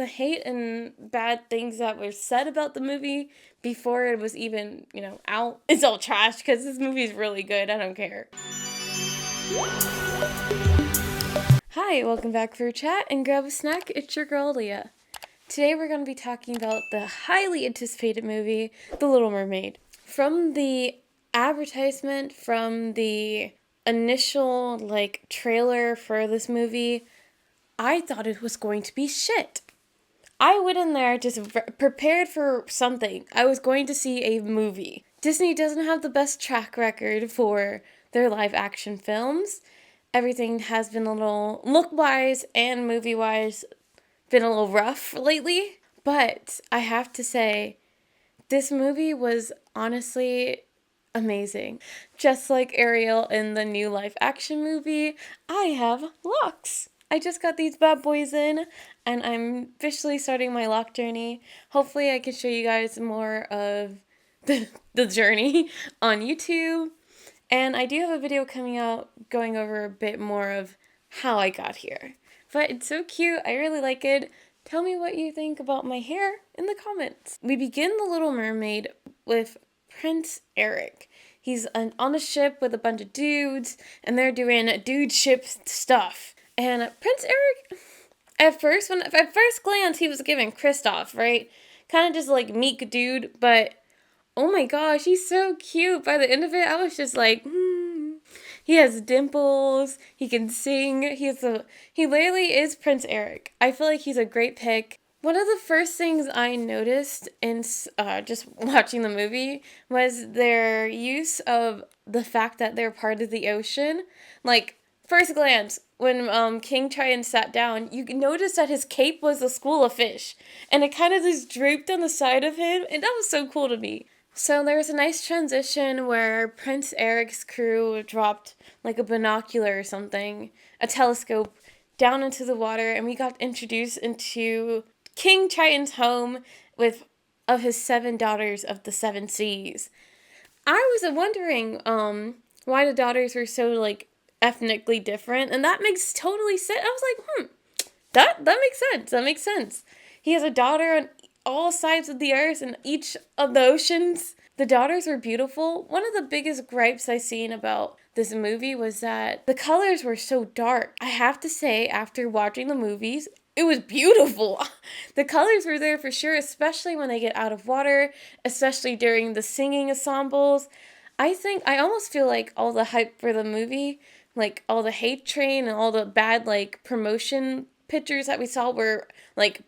the hate and bad things that were said about the movie before it was even, out, it's all trash because this movie is really good. I don't care. Hi, welcome back for a chat and grab a snack. It's your girl, Leah. Today we're going to be talking about the highly anticipated movie, The Little Mermaid. From the advertisement, from the initial, trailer for this movie, I thought it was going to be shit. I went in there just prepared for something. I was going to see a movie. Disney doesn't have the best track record for their live action films. Everything has been a little, look-wise and movie-wise, been a little rough lately. But I have to say, this movie was honestly amazing. Just like Ariel in the new live action movie, I have locks. I just got these bad boys in, and I'm officially starting my lock journey. Hopefully I can show you guys more of the journey on YouTube. And I do have a video coming out going over a bit more of how I got here. But it's so cute. I really like it. Tell me what you think about my hair in the comments. We begin The Little Mermaid with Prince Eric. He's on a ship with a bunch of dudes, and they're doing dude ship stuff. And Prince Eric, at first glance, he was giving Kristoff, right? Kind of just like meek dude, but oh my gosh, he's so cute. By the end of it, I was just like, He has dimples. He can sing. He literally is Prince Eric. I feel like he's a great pick. One of the first things I noticed in just watching the movie was their use of the fact that they're part of the ocean. Like, first glance, when King Triton sat down, you noticed that his cape was a school of fish. And it kind of just draped on the side of him. And that was so cool to me. So there was a nice transition where Prince Eric's crew dropped like a binocular or something, a telescope, down into the water, and we got introduced into King Triton's home of his 7 daughters of the 7 seas. I was wondering why the daughters were so ethnically different, and that makes totally sense. I was like, that makes sense. That makes sense. He has a daughter on all sides of the earth and each of the oceans. The daughters were beautiful. One of the biggest gripes I seen about this movie was that the colors were so dark. I have to say, after watching the movies, it was beautiful. The colors were there for sure, especially when they get out of water, especially during the singing ensembles. I almost feel like all the hype for the movie, all the hate train and all the bad promotion pictures that we saw were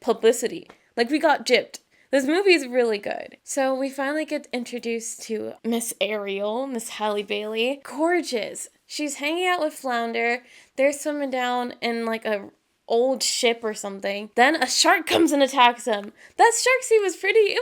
publicity. We got gypped. This movie is really good. So we finally get introduced to Miss Ariel, Miss Halle Bailey. Gorgeous. She's hanging out with Flounder. They're swimming down in a old ship or something. Then a shark comes and attacks them. That shark scene was pretty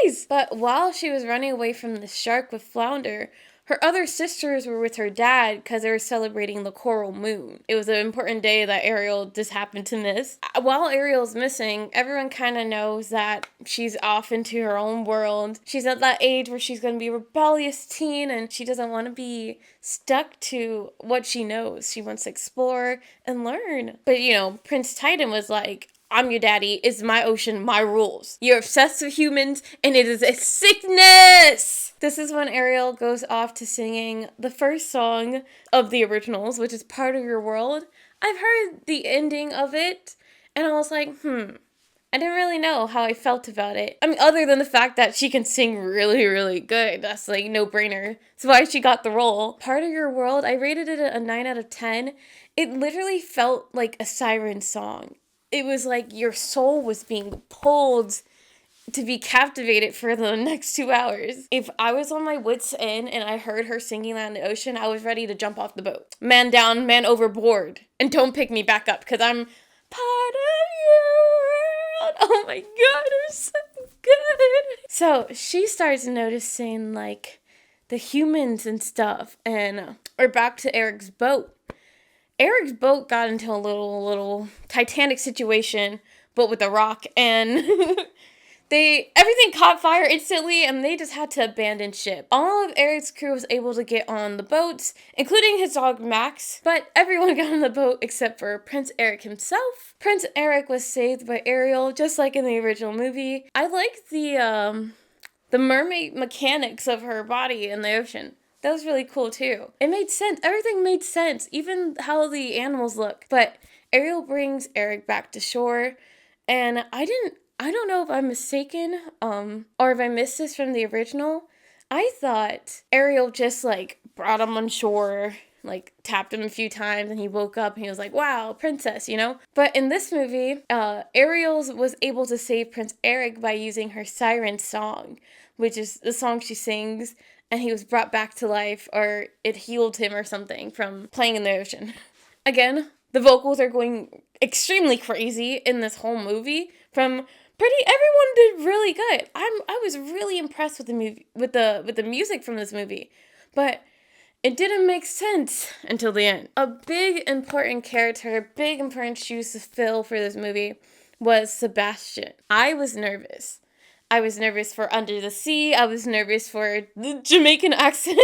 nice. But while she was running away from the shark with Flounder, her other sisters were with her dad because they were celebrating the coral moon. It was an important day that Ariel just happened to miss. While Ariel's missing, everyone kind of knows that she's off into her own world. She's at that age where she's going to be a rebellious teen and she doesn't want to be stuck to what she knows. She wants to explore and learn. But, Prince Titan was like, I'm your daddy, it's my ocean, my rules. You're obsessed with humans, and it is a sickness! This is when Ariel goes off to singing the first song of the originals, which is Part of Your World. I've heard the ending of it, and I was like, I didn't really know how I felt about it. I mean, other than the fact that she can sing really, really good. That's no-brainer. That's why she got the role. Part of Your World, I rated it a 9 out of 10. It literally felt like a siren song. It was like your soul was being pulled to be captivated for the next 2 hours. If I was on my wits' end and I heard her singing that in the ocean, I was ready to jump off the boat. Man down, man overboard. And don't pick me back up because I'm part of your world. Oh my God, it was so good. So she starts noticing the humans and stuff, and we're back to Eric's boat. Eric's boat got into a little Titanic situation, but with a rock, and Everything caught fire instantly and they just had to abandon ship. All of Eric's crew was able to get on the boats, including his dog Max, but everyone got on the boat except for Prince Eric himself. Prince Eric was saved by Ariel, just like in the original movie. I like the mermaid mechanics of her body in the ocean. That was really cool too. It made sense. Everything made sense, even how the animals look. But Ariel brings Eric back to shore, and I don't know if I'm mistaken, or if I missed this from the original. I thought Ariel just, like, brought him on shore, like, tapped him a few times, and he woke up, and he was like, wow, princess, you know? But in this movie, Ariel was able to save Prince Eric by using her siren song, which is the song she sings, and he was brought back to life, or it healed him or something from playing in the ocean. Again, the vocals are going extremely crazy in this whole movie. Everyone did really good. I was really impressed with the movie, with the music from this movie, but it didn't make sense until the end. A big important character, big important shoes to fill for this movie was Sebastian. I was nervous. I was nervous for Under the Sea. I was nervous for the Jamaican accent.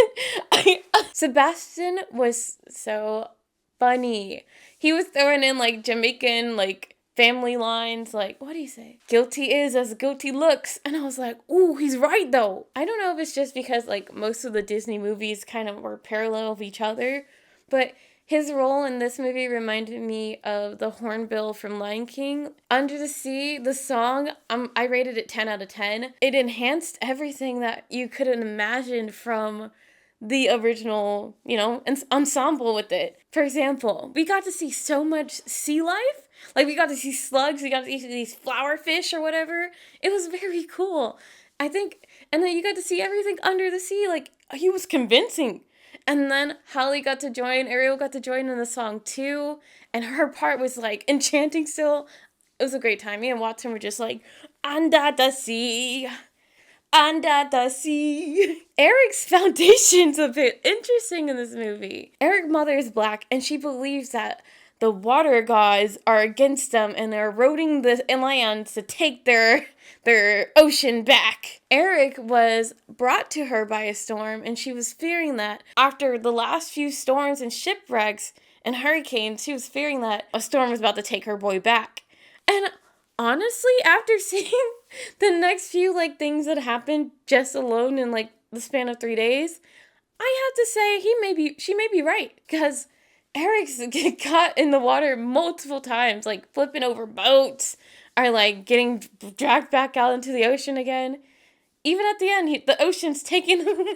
Sebastian was so funny. He was throwing in, like, Jamaican, like, family lines, like, what do you say? Guilty is as guilty looks. And I was like, ooh, he's right, though. I don't know if it's just because, like, most of the Disney movies kind of were parallel of each other, but his role in this movie reminded me of the Hornbill from Lion King. Under the Sea, the song, I rated it 10 out of 10. It enhanced everything that you could have imagined from the original, ensemble with it. For example, we got to see so much sea life. Like, we got to see slugs, we got to see these flower fish or whatever. It was very cool. I think, and then you got to see everything under the sea. Like, he was convincing. And then Ariel got to join in the song too. And her part was, like, enchanting still. It was a great time. Me and Watson were just like, under the sea. Under the sea. Eric's foundation's a bit interesting in this movie. Eric's mother is black, and she believes that the water gods are against them, and they're eroding the land to take their ocean back. Eric was brought to her by a storm, and she was fearing that after the last few storms and shipwrecks and hurricanes, she was fearing that a storm was about to take her boy back. And honestly, after seeing the next few, like, things that happened just alone in, like, the span of 3 days, I have to say she may be right, because Eric's get caught in the water multiple times, like flipping over boats or, like, getting dragged back out into the ocean again. Even at the end, the ocean's taking him away.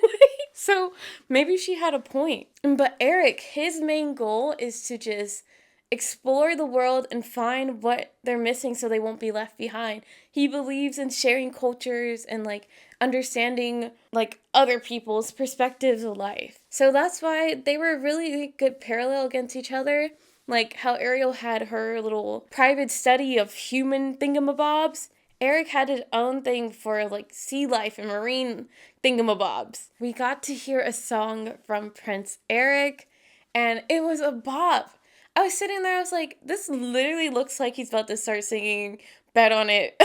So maybe she had a point. But Eric, his main goal is to just explore the world and find what they're missing so they won't be left behind. He believes in sharing cultures and, like, understanding, like, other people's perspectives of life. So that's why they were really good parallel against each other. Like how Ariel had her little private study of human thingamabobs, Eric had his own thing for, like, sea life and marine thingamabobs. We got to hear a song from Prince Eric, and it was a bop. I was sitting there, I was like, this literally looks like he's about to start singing Bet on It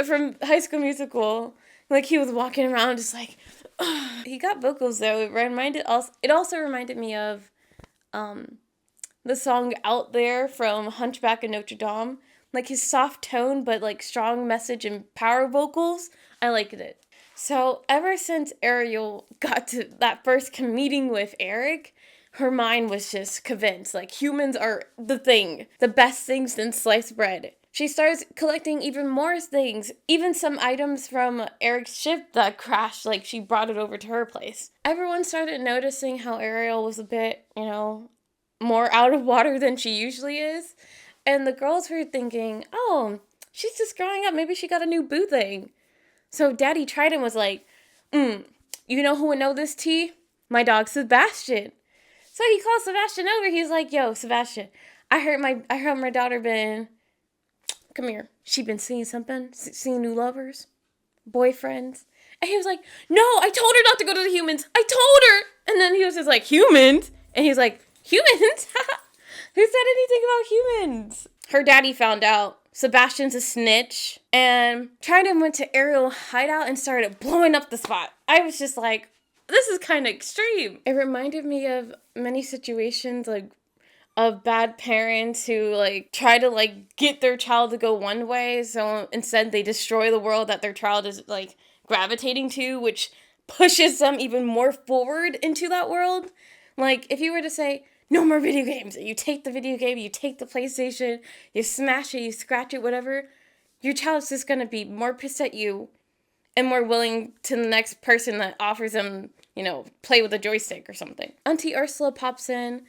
from High School Musical. Like, he was walking around just like, ugh. He got vocals though. It also reminded me of the song Out There from Hunchback of Notre Dame. Like, his soft tone, but, like, strong message and power vocals. I liked it. So ever since Ariel got to that first meeting with Eric, her mind was just convinced, like, humans are the best thing since sliced bread. She starts collecting even more things, even some items from Eric's ship that crashed, like, she brought it over to her place. Everyone started noticing how Ariel was a bit, more out of water than she usually is. And the girls were thinking, oh, she's just growing up, maybe she got a new boo thing. So Daddy Trident was like, you know who would know this tea? My dog Sebastian. So he calls Sebastian over. He's like, yo, Sebastian, I heard my daughter come here. She been seeing something, seeing new lovers, boyfriends. And he was like, no, I told her not to go to the humans. I told her. And then he was just like, humans? And he's like, humans? Who said anything about humans? Her daddy found out. Sebastian's a snitch, and Trident went to Ariel's hideout and started blowing up the spot. I was just like, this is kind of extreme. It reminded me of many situations, like, of bad parents who, like, try to, like, get their child to go one way, so instead they destroy the world that their child is, like, gravitating to, which pushes them even more forward into that world. Like, if you were to say, no more video games, you take the video game, you take the PlayStation, you smash it, you scratch it, whatever, your child's just gonna be more pissed at you and more willing to the next person that offers them, play with a joystick or something. Auntie Ursula pops in,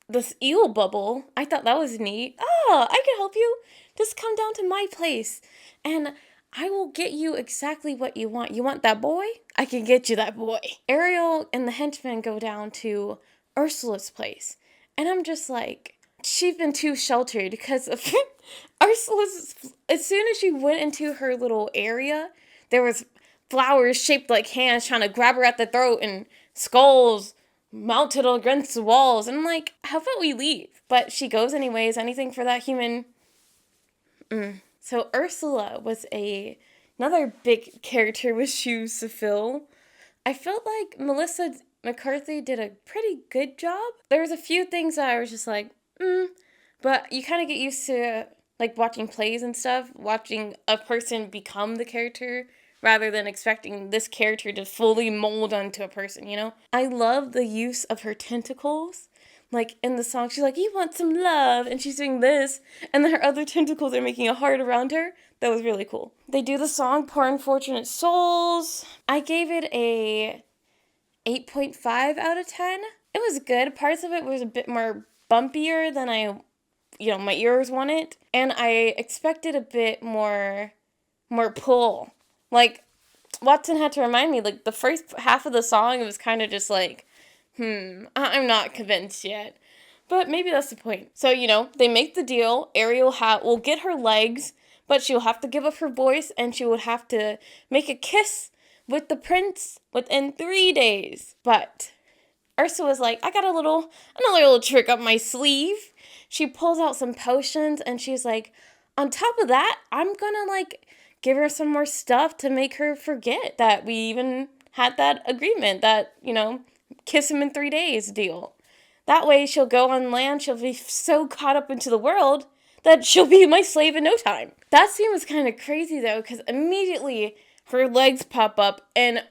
this eel bubble. I thought that was neat. Oh, I can help you. Just come down to my place and I will get you exactly what you want. You want that boy? I can get you that boy. Ariel and the henchmen go down to Ursula's place. And I'm just like, she's been too sheltered because of Ursula's, as soon as she went into her little area, there was flowers shaped like hands trying to grab her at the throat and skulls mounted against the walls. And I'm like, how about we leave? But she goes anyways, anything for that human. So Ursula was another big character with shoes to fill. I felt like Melissa McCarthy did a pretty good job. There was a few things that I was just like, but you kind of get used to, like, watching plays and stuff, watching a person become the character rather than expecting this character to fully mold onto a person, I love the use of her tentacles. Like, in the song, she's like, you want some love, and she's doing this, and then her other tentacles are making a heart around her. That was really cool. They do the song, Poor Unfortunate Souls. I gave it a 8.5 out of 10. It was good. Parts of it was a bit more bumpier than my ears wanted, and I expected a bit more pull. Like, Watson had to remind me, like, the first half of the song, it was kind of just like, I'm not convinced yet. But maybe that's the point. So, they make the deal. Ariel will get her legs, but she'll have to give up her voice, and she would have to make a kiss with the prince within 3 days. But Ursula was like, I got another little trick up my sleeve. She pulls out some potions, and she's like, on top of that, I'm gonna, like, give her some more stuff to make her forget that we even had that agreement, that, kiss him in 3 days deal. That way she'll go on land, she'll be so caught up into the world that she'll be my slave in no time. That scene was kind of crazy though, because immediately her legs pop up and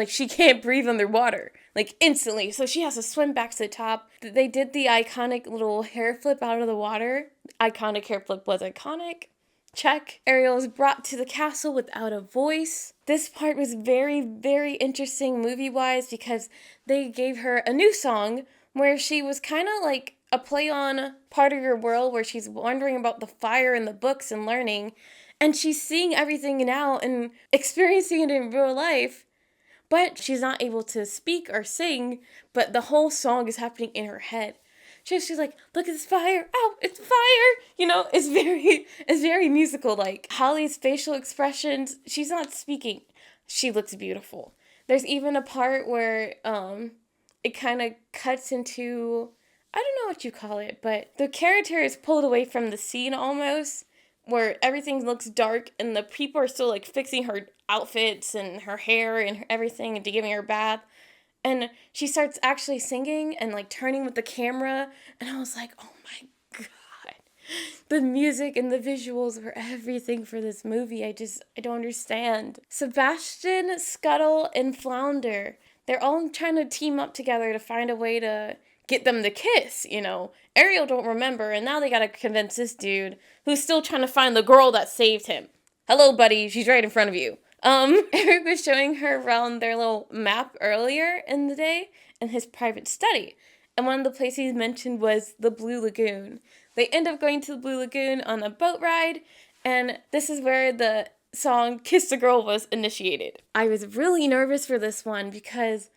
she can't breathe underwater, like instantly. So she has to swim back to the top. They did the iconic little hair flip out of the water. Iconic hair flip was iconic. Check. Ariel is brought to the castle without a voice. This part was very, very interesting movie-wise because they gave her a new song where she was kind of like a play on Part of Your World, where she's wondering about the fire in the books and learning, and she's seeing everything now and experiencing it in real life, but she's not able to speak or sing, but the whole song is happening in her head. She's like, look at this fire. Oh, it's fire. It's very musical. Like, Holly's facial expressions, she's not speaking. She looks beautiful. There's even a part where it kind of cuts into, I don't know what you call it, but the character is pulled away from the scene almost, where everything looks dark and the people are still, like, fixing her outfits and her hair and everything and giving her a bath. And she starts actually singing and, like, turning with the camera. And I was like, oh my God. The music and the visuals were everything for this movie. I don't understand. Sebastian, Scuttle, and Flounder. They're all trying to team up together to find a way to get them to kiss, Ariel don't remember, and now they gotta convince this dude who's still trying to find the girl that saved him. Hello, buddy. She's right in front of you. Eric was showing her around their little map earlier in the day in his private study. And one of the places he mentioned was the Blue Lagoon. They end up going to the Blue Lagoon on a boat ride, and this is where the song Kiss the Girl was initiated. I was really nervous for this one because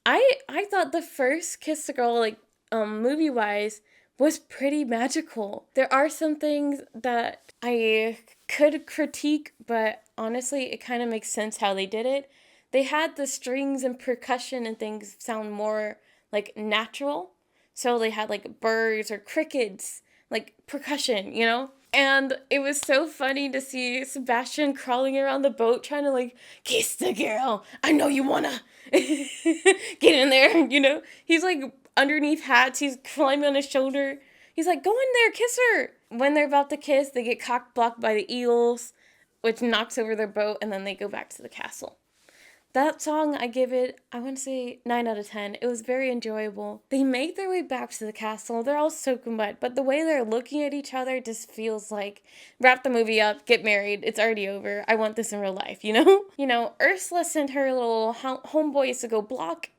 I thought the first Kiss the Girl, like, movie-wise, was pretty magical. There are some things that I could critique, but honestly, it kind of makes sense how they did it. They had the strings and percussion and things sound more, like, natural. So they had, like, birds or crickets, like, percussion, And it was so funny to see Sebastian crawling around the boat trying to like kiss the girl. I know you wanna get in there, you know? He's like underneath hats, he's climbing on his shoulder. He's like, go in there, kiss her. When they're about to kiss, they get cock blocked by the eels, which knocks over their boat, and then they go back to the castle. That song, I give it, I want to say 9 out of 10. It was very enjoyable. They make their way back to the castle. They're all soaking wet, but the way they're looking at each other just feels like, wrap the movie up, get married, it's already over. I want this in real life, you know? You know, Ursula sent her little homeboys to go block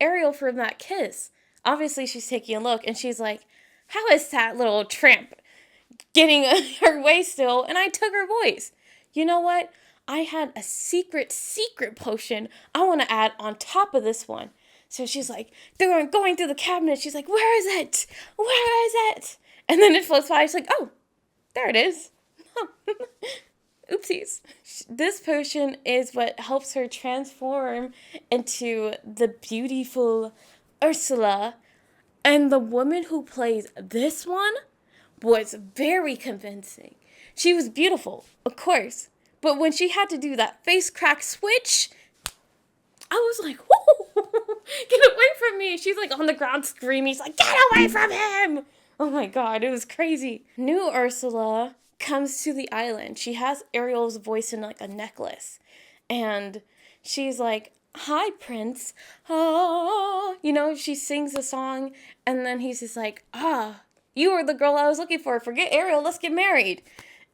Ariel from that kiss. Obviously, she's taking a look, and she's like, how is that little tramp getting her way still? And I took her voice. You know what? I had a secret potion I want to add on top of this one. So she's like, they're going through the cabinet. She's like, where is it? Where is it? And then it floats by. She's like, oh, there it is. Oopsies. This potion is what helps her transform into the beautiful Ursula. And the woman who plays this one was very convincing. She was beautiful, of course. But when she had to do that face crack switch, I was like, whoa, get away from me. She's like on the ground screaming. She's like, get away from him. Oh my God, it was crazy. New Ursula comes to the island. She has Ariel's voice in like a necklace. And she's like, hi, Prince. Ah. You know, she sings a song. And then he's just like, you are the girl I was looking for. Forget Ariel, let's get married.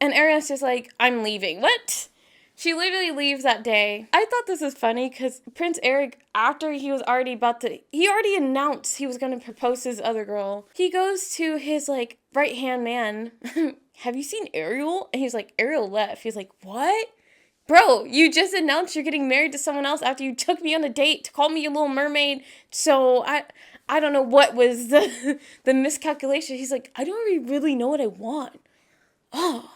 And Ariel's just like, I'm leaving. What? She literally leaves that day. I thought this was funny because Prince Eric, after he already announced he was going to propose to his other girl. He goes to his like right-hand man. Have you seen Ariel? And he's like, Ariel left. He's like, what? Bro, you just announced you're getting married to someone else after you took me on a date to call me a little mermaid. So I don't know what was the miscalculation. He's like, I don't really know what I want. Oh.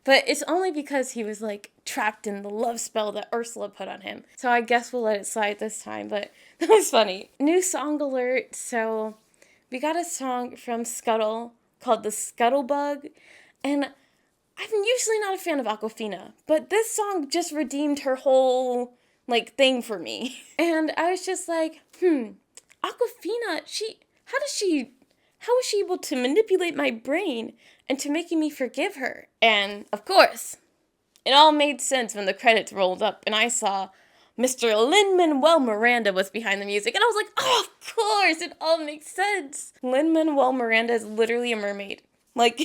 But it's only because he was, like, trapped in the love spell that Ursula put on him. So I guess we'll let it slide this time, but that was funny. New song alert. So we got a song from Scuttle called The Scuttlebug. And I'm usually not a fan of Awkwafina, but this song just redeemed her whole, like, thing for me. And I was just like, Awkwafina, how was she able to manipulate my brain into making me forgive her? And, of course, it all made sense when the credits rolled up and I saw Mr. Lin-Manuel Miranda was behind the music. And I was like, oh, of course, it all makes sense. Lin-Manuel Miranda is literally a mermaid. Like,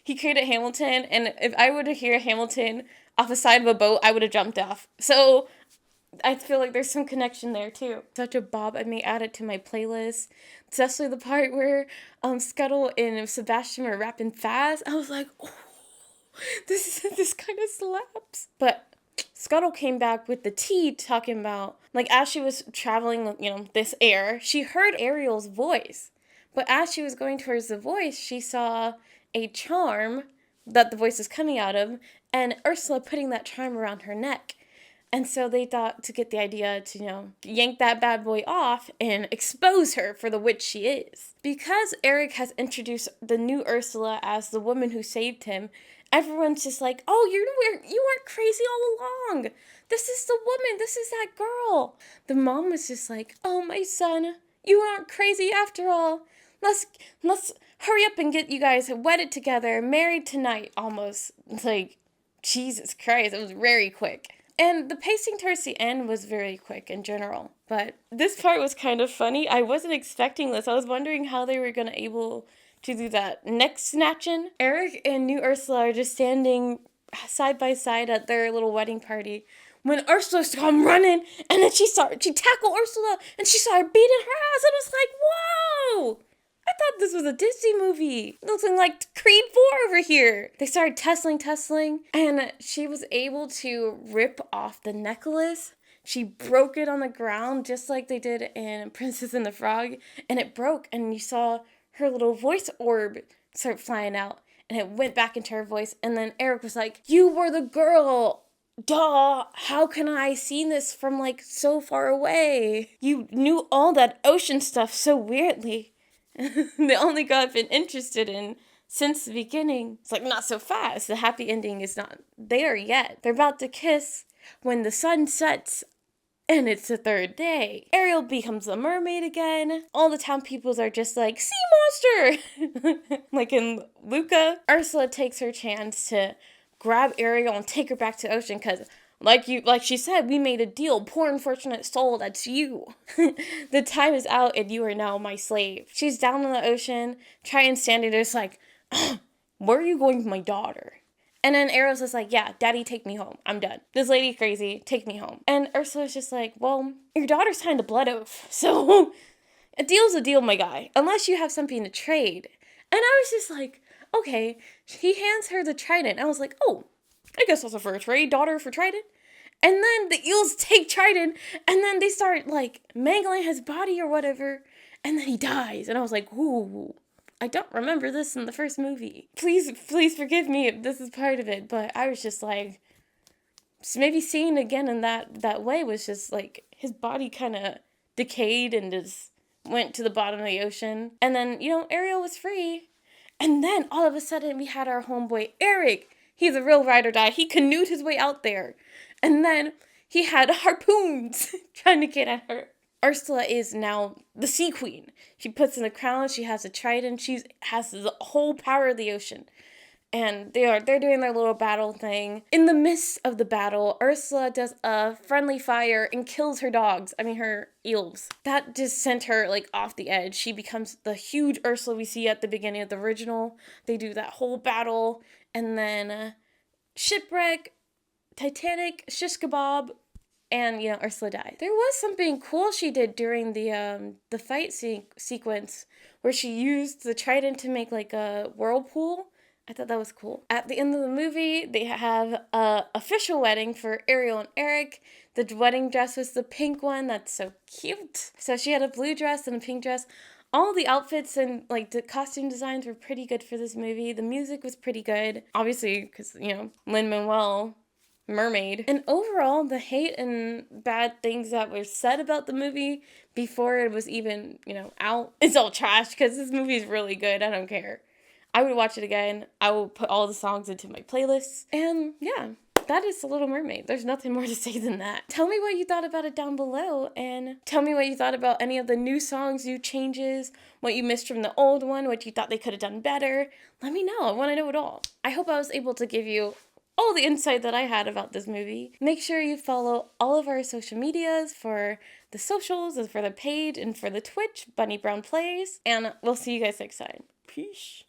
he created Hamilton, and if I were to hear Hamilton off the side of a boat, I would have jumped off. So I feel like there's some connection there too. Such a bop. I may add it to my playlist. Especially the part where Scuttle and Sebastian were rapping fast. I was like, oh, this kind of slaps. But Scuttle came back with the tea talking about, like, as she was traveling, you know, this air, she heard Ariel's voice. But as she was going towards the voice, she saw a charm that the voice was coming out of, and Ursula putting that charm around her neck. And so they thought to get the idea to, you know, yank that bad boy off and expose her for the witch she is. Because Eric has introduced the new Ursula as the woman who saved him, everyone's just like, oh, you weren't crazy all along. This is the woman. This is that girl. The mom was just like, oh, my son, you aren't crazy after all. Let's hurry up and get you guys wedded together, married tonight, almost. Like, Jesus Christ, it was very quick. And the pacing towards the end was very quick in general. But this part was kind of funny. I wasn't expecting this. I was wondering how they were going to able to do that neck snatching. Eric and new Ursula are just standing side by side at their little wedding party when Ursula come running, and then she tackled Ursula, and she started beating her ass, and it was like, whoa! I thought this was a Disney movie. Looking like Creed 4 over here. They started tussling, and she was able to rip off the necklace. She broke it on the ground just like they did in Princess and the Frog, and it broke, and you saw her little voice orb start flying out, and it went back into her voice, and then Eric was like, you were the girl. Duh, how can I see this from like so far away? You knew all that ocean stuff so weirdly. The only girl I've been interested in since the beginning. It's like, not so fast. The happy ending is not there yet. They're about to kiss when the sun sets and it's the third day. Ariel becomes a mermaid again. All the town peoples are just like, sea monster! Like in Luca. Ursula takes her chance to grab Ariel and take her back to the ocean because like she said, we made a deal. Poor unfortunate soul, that's you. The time is out and you are now my slave. She's down in the ocean, trying standing there, just like, where are you going with my daughter? And then Ariel's just like, yeah, daddy, take me home. I'm done. This lady's crazy. Take me home. And Ursula's just like, well, your daughter signed a blood oath. So a deal's a deal, my guy. Unless you have something to trade. And I was just like, okay. He hands her the trident. I was like, oh, I guess that's a fair trade, daughter for trident. And then the eels take trident. And then they start like mangling his body or whatever. And then he dies. And I was like, ooh. I don't remember this in the first movie. Please forgive me if this is part of it, but I was just like, maybe seeing it again in that way was just like, his body kind of decayed and just went to the bottom of the ocean. And then, Ariel was free. And then all of a sudden we had our homeboy, Eric. He's a real ride or die. He canoed his way out there. And then he had harpoons trying to get at her. Ursula is now the sea queen. She puts in the crown, she has a trident, she has the whole power of the ocean. And they're doing their little battle thing. In the midst of the battle, Ursula does a friendly fire and kills her dogs. Her eels. That just sent her like off the edge. She becomes the huge Ursula we see at the beginning of the original. They do that whole battle. And then shipwreck, Titanic, shish kebab, and, Ursula died. There was something cool she did during the fight sequence where she used the trident to make, like, a whirlpool. I thought that was cool. At the end of the movie, they have a official wedding for Ariel and Eric. The wedding dress was the pink one. That's so cute. So she had a blue dress and a pink dress. All the outfits and, like, the costume designs were pretty good for this movie. The music was pretty good. Obviously, because, Lin-Manuel Mermaid. And overall, the hate and bad things that were said about the movie before it was even, out, it's all trash because this movie is really good. I don't care. I would watch it again. I will put all the songs into my playlists. And yeah, that is The Little Mermaid. There's nothing more to say than that. Tell me what you thought about it down below, and tell me what you thought about any of the new songs, new changes, what you missed from the old one, what you thought they could have done better. Let me know. I want to know it all. I hope I was able to give you all the insight that I had about this movie. Make sure you follow all of our social medias for the socials, and for the page, and for the Twitch, Bunny Brown Plays, and we'll see you guys next time. Peace.